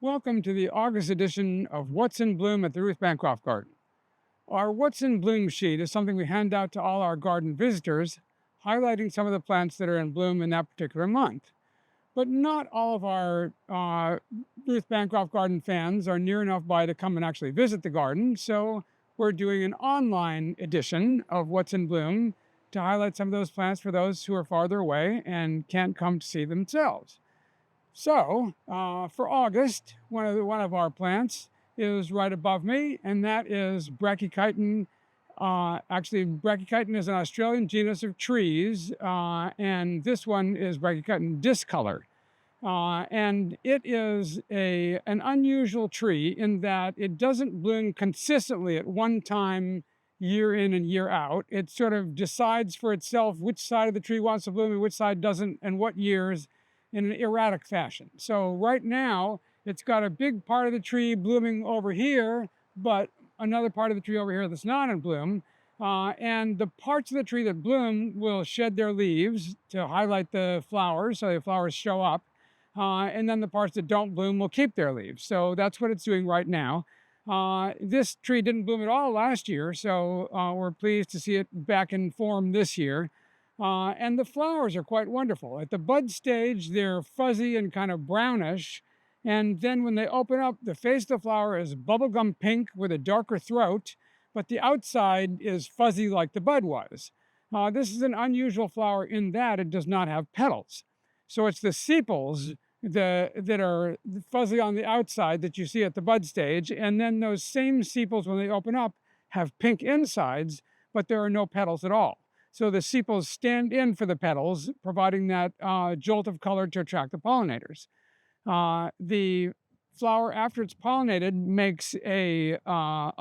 Welcome to the August edition of What's in Bloom at the Ruth Bancroft Garden. Our What's in Bloom sheet is something we hand out to all our garden visitors, highlighting some of the plants that are in bloom in that particular month. But not all of our Ruth Bancroft Garden fans are near enough by to come and actually visit the garden, so we're doing an online edition of What's in Bloom to highlight some of those plants for those who are farther away and can't come to see themselves. So, for August, one of our plants is right above me, and that is Brachychiton. Actually, Brachychiton is an Australian genus of trees, and this one is Brachychiton discolor. And it is an unusual tree in that it doesn't bloom consistently at one time, year in and year out. It sort of decides for itself which side of the tree wants to bloom and which side doesn't, and what years in an erratic fashion. So right now, it's got a big part of the tree blooming over here, but another part of the tree over here that's not in bloom. And the parts of the tree that bloom will shed their leaves to highlight the flowers, so the flowers show up. And then the parts that don't bloom will keep their leaves. So that's what it's doing right now. This tree didn't bloom at all last year, so we're pleased to see it back in form this year. And the flowers are quite wonderful. At the bud stage, they're fuzzy and kind of brownish. And then when they open up, the face of the flower is bubblegum pink with a darker throat, but the outside is fuzzy like the bud was. This is an unusual flower in that it does not have petals. So it's the sepals that are fuzzy on the outside that you see at the bud stage. And then those same sepals, when they open up, have pink insides, but there are no petals at all. So the sepals stand in for the petals, providing that jolt of color to attract the pollinators. The flower, after it's pollinated, makes a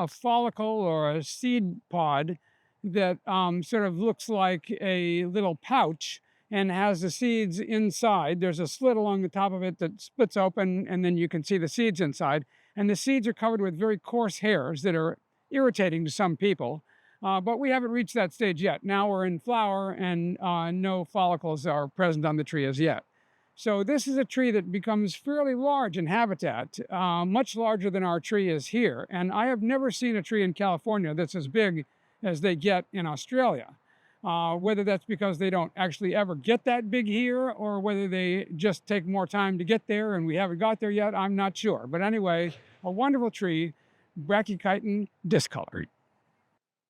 follicle or a seed pod that sort of looks like a little pouch and has the seeds inside. There's a slit along the top of it that splits open, and then you can see the seeds inside. And the seeds are covered with very coarse hairs that are irritating to some people. But we haven't reached that stage yet. Now we're in flower, and no follicles are present on the tree as yet. So this is a tree that becomes fairly large in habitat, much larger than our tree is here. And I have never seen a tree in California that's as big as they get in Australia. Whether that's because they don't actually ever get that big here, or whether they just take more time to get there and we haven't got there yet, I'm not sure. But anyway, a wonderful tree, Brachychiton discolor.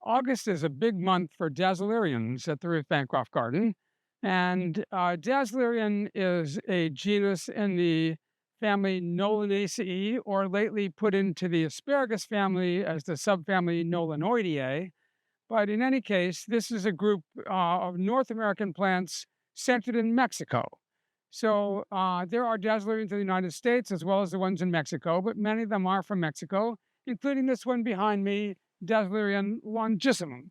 August is a big month for Dasylirions at the Ruth Bancroft Garden. And Dasylirion is a genus in the family Nolanaceae, or lately put into the asparagus family as the subfamily Nolanoideae. But in any case, this is a group of North American plants centered in Mexico. So there are Dasylirions in the United States as well as the ones in Mexico, but many of them are from Mexico, including this one behind me, Dasylirion longissimum.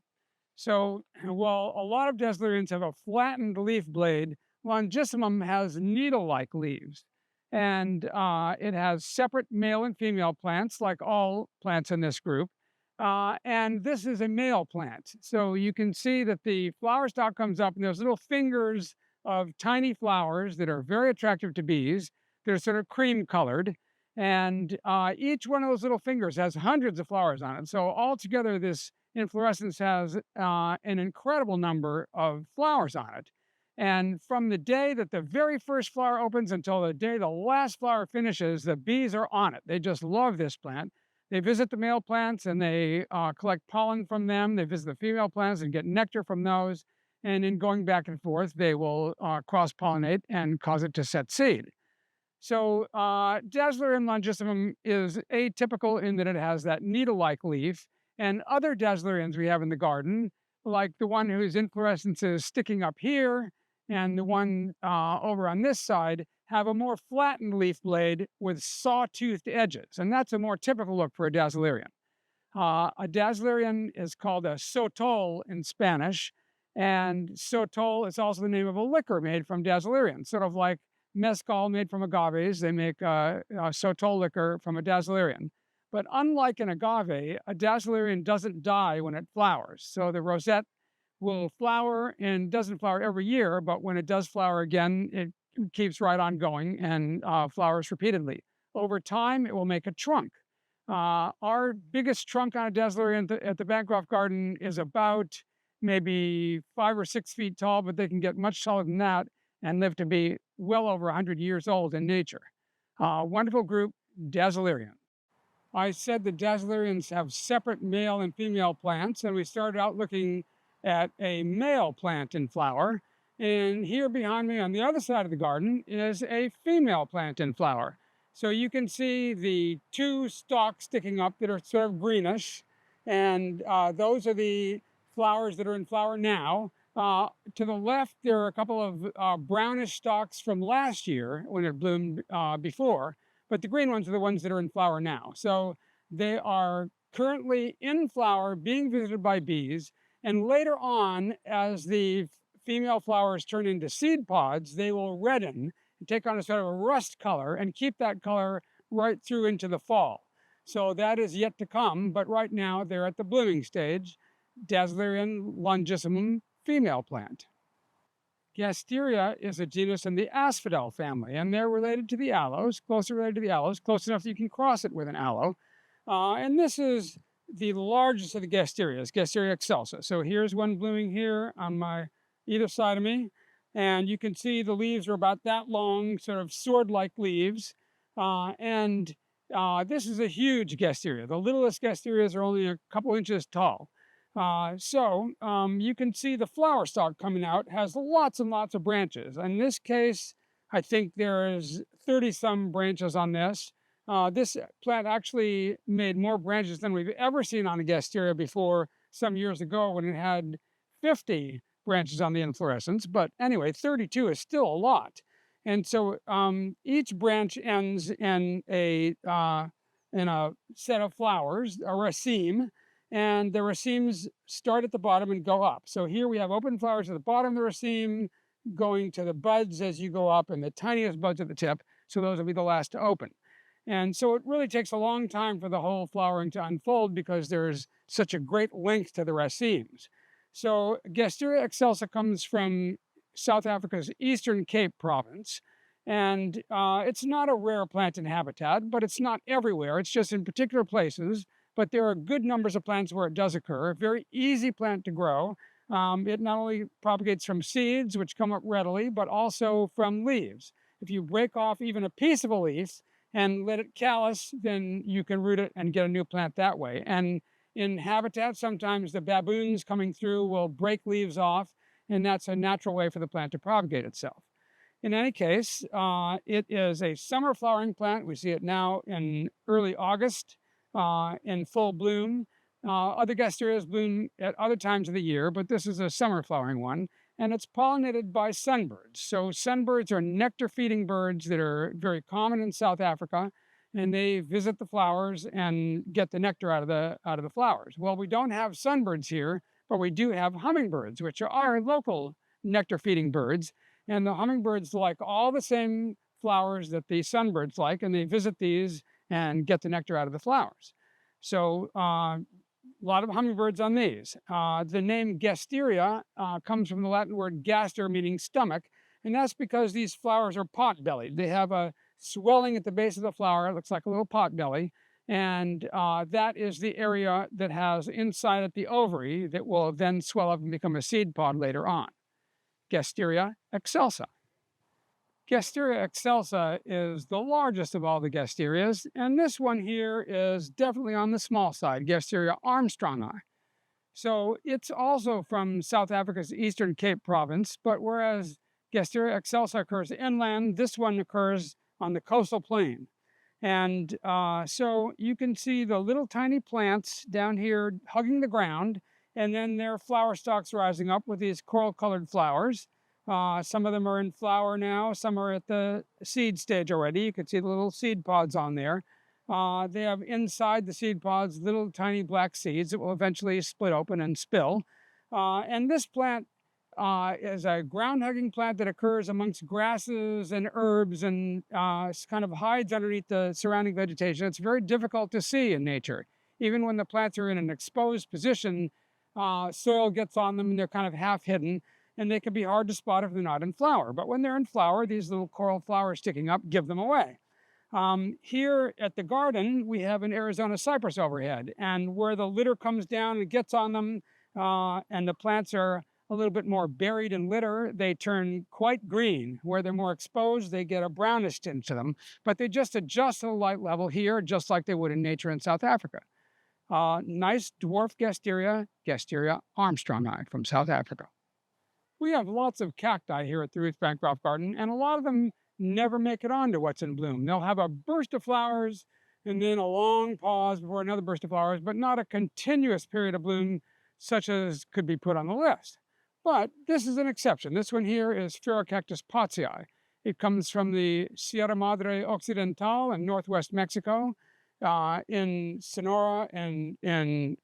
So while a lot of Dasylirions have a flattened leaf blade, longissimum has needle-like leaves. And it has separate male and female plants, like all plants in this group. And this is a male plant. So you can see that the flower stalk comes up and there's little fingers of tiny flowers that are very attractive to bees. They're sort of cream colored. And each one of those little fingers has hundreds of flowers on it. So altogether, this inflorescence has an incredible number of flowers on it. And from the day that the very first flower opens until the day the last flower finishes, the bees are on it. They just love this plant. They visit the male plants and they collect pollen from them. They visit the female plants and get nectar from those. And in going back and forth, they will cross-pollinate and cause it to set seed. So Dasylirion longissimum is atypical in that it has that needle-like leaf. And other Dasylirions we have in the garden, like the one whose inflorescence is sticking up here and the one over on this side, have a more flattened leaf blade with saw-toothed edges. And that's a more typical look for a Dasylirion. A Dasylirion is called a sotol in Spanish. And sotol is also the name of a liquor made from Dasylirion, sort of like mezcal made from agaves. They make a sotol liquor from a Dasylirion. But unlike an agave, a Dasylirion doesn't die when it flowers. So the rosette will flower and doesn't flower every year, but when it does flower again, it keeps right on going and flowers repeatedly. Over time, it will make a trunk. Our biggest trunk on a Dasylirion at the Bancroft Garden is about maybe 5 or 6 feet tall, but they can get much taller than that and live to be well over 100 years old in nature. Wonderful group, Dasylirion. I said the Dasylyrions have separate male and female plants, and we started out looking at a male plant in flower. And here behind me on the other side of the garden is a female plant in flower. So you can see the two stalks sticking up that are sort of greenish, and those are the flowers that are in flower now. To the left, there are a couple of brownish stalks from last year when it bloomed before, but the green ones are the ones that are in flower now. So they are currently in flower, being visited by bees, and later on, as the female flowers turn into seed pods, they will redden and take on a sort of a rust color and keep that color right through into the fall. So that is yet to come, but right now they're at the blooming stage. Dasylirion longissimum female plant. Gasteria is a genus in the asphodel family, and they're related to the aloes, closely related to the aloes, close enough that you can cross it with an aloe. And this is the largest of the Gasterias, Gasteria excelsa. So here's one blooming here on either side of me, and you can see the leaves are about that long, sort of sword-like leaves. This is a huge Gasteria. The littlest Gasterias are only a couple inches tall. You can see the flower stalk coming out has lots and lots of branches. In this case, I think there's 30-some branches on this. This plant actually made more branches than we've ever seen on a Gasteria before some years ago when it had 50 branches on the inflorescence. But anyway, 32 is still a lot. And so each branch ends in a set of flowers, a raceme. And the racemes start at the bottom and go up. So here we have open flowers at the bottom of the raceme, going to the buds as you go up, and the tiniest buds at the tip. So those will be the last to open. And so it really takes a long time for the whole flowering to unfold because there's such a great length to the racemes. So Gasteria excelsa comes from South Africa's Eastern Cape province. And it's not a rare plant in habitat, but it's not everywhere. It's just in particular places. But there are good numbers of plants where it does occur. A very easy plant to grow. It not only propagates from seeds, which come up readily, but also from leaves. If you break off even a piece of a leaf and let it callus, then you can root it and get a new plant that way. And in habitat, sometimes the baboons coming through will break leaves off, and that's a natural way for the plant to propagate itself. In any case, it is a summer flowering plant. We see it now in early August. In full bloom. Other Gasterias bloom at other times of the year, but this is a summer flowering one, and it's pollinated by sunbirds. So sunbirds are nectar-feeding birds that are very common in South Africa, and they visit the flowers and get the nectar out of the flowers. Well, we don't have sunbirds here, but we do have hummingbirds, which are our local nectar-feeding birds, and the hummingbirds like all the same flowers that the sunbirds like, and they visit these and get the nectar out of the flowers. So a lot of hummingbirds on these. The name Gasteria comes from the Latin word gaster, meaning stomach, and that's because these flowers are pot-bellied. They have a swelling at the base of the flower. It looks like a little pot belly, and that is the area that has inside it the ovary that will then swell up and become a seed pod later on. Gasteria excelsa. Gasteria excelsa is the largest of all the Gasterias, and this one here is definitely on the small side, Gasteria armstrongii. So it's also from South Africa's Eastern Cape province, but whereas Gasteria excelsa occurs inland, this one occurs on the coastal plain. And so you can see the little tiny plants down here hugging the ground, and then their flower stalks rising up with these coral-colored flowers. Some of them are in flower now. Some are at the seed stage already. You can see the little seed pods on there. They have inside the seed pods little tiny black seeds that will eventually split open and spill. And this plant is a ground-hugging plant that occurs amongst grasses and herbs and kind of hides underneath the surrounding vegetation. It's very difficult to see in nature. Even when the plants are in an exposed position, soil gets on them and they're kind of half hidden. And they can be hard to spot if they're not in flower. But when they're in flower, these little coral flowers sticking up give them away. Here at the garden, we have an Arizona cypress overhead, and where the litter comes down and gets on them, and the plants are a little bit more buried in litter, they turn quite green. Where they're more exposed, they get a brownish tint to them, but they just adjust to the light level here, just like they would in nature in South Africa. Nice dwarf Gasteria, Gasteria armstrongii from South Africa. We have lots of cacti here at the Ruth Bancroft Garden, and a lot of them never make it onto what's in bloom. They'll have a burst of flowers and then a long pause before another burst of flowers, but not a continuous period of bloom such as could be put on the list. But this is an exception. This one here is Ferocactus pottsii. It comes from the Sierra Madre Occidental in northwest Mexico, in Sonora and in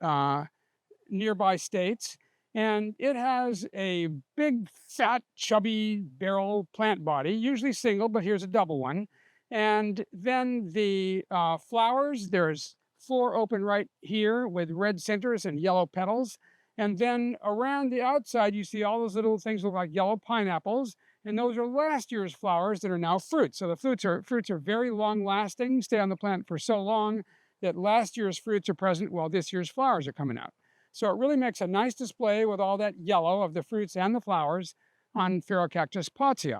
nearby states. And it has a big, fat, chubby barrel plant body, usually single, but here's a double one. And then the flowers, there's 4 open right here with red centers and yellow petals. And then around the outside, you see all those little things look like yellow pineapples. And those are last year's flowers that are now fruits. So the fruits are very long lasting, stay on the plant for so long that last year's fruits are present while this year's flowers are coming out. So it really makes a nice display with all that yellow of the fruits and the flowers on Ferocactus pottsii,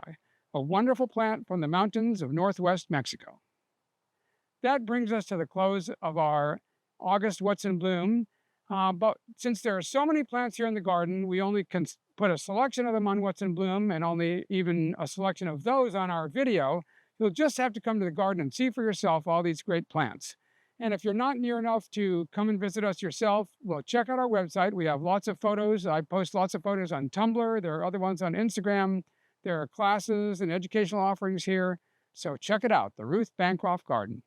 a wonderful plant from the mountains of northwest Mexico. That brings us to the close of our August What's in Bloom. But since there are so many plants here in the garden, we only can put a selection of them on What's in Bloom and only even a selection of those on our video. You'll just have to come to the garden and see for yourself all these great plants. And if you're not near enough to come and visit us yourself, well, check out our website. We have lots of photos. I post lots of photos on Tumblr. There are other ones on Instagram. There are classes and educational offerings here. So check it out, the Ruth Bancroft Garden.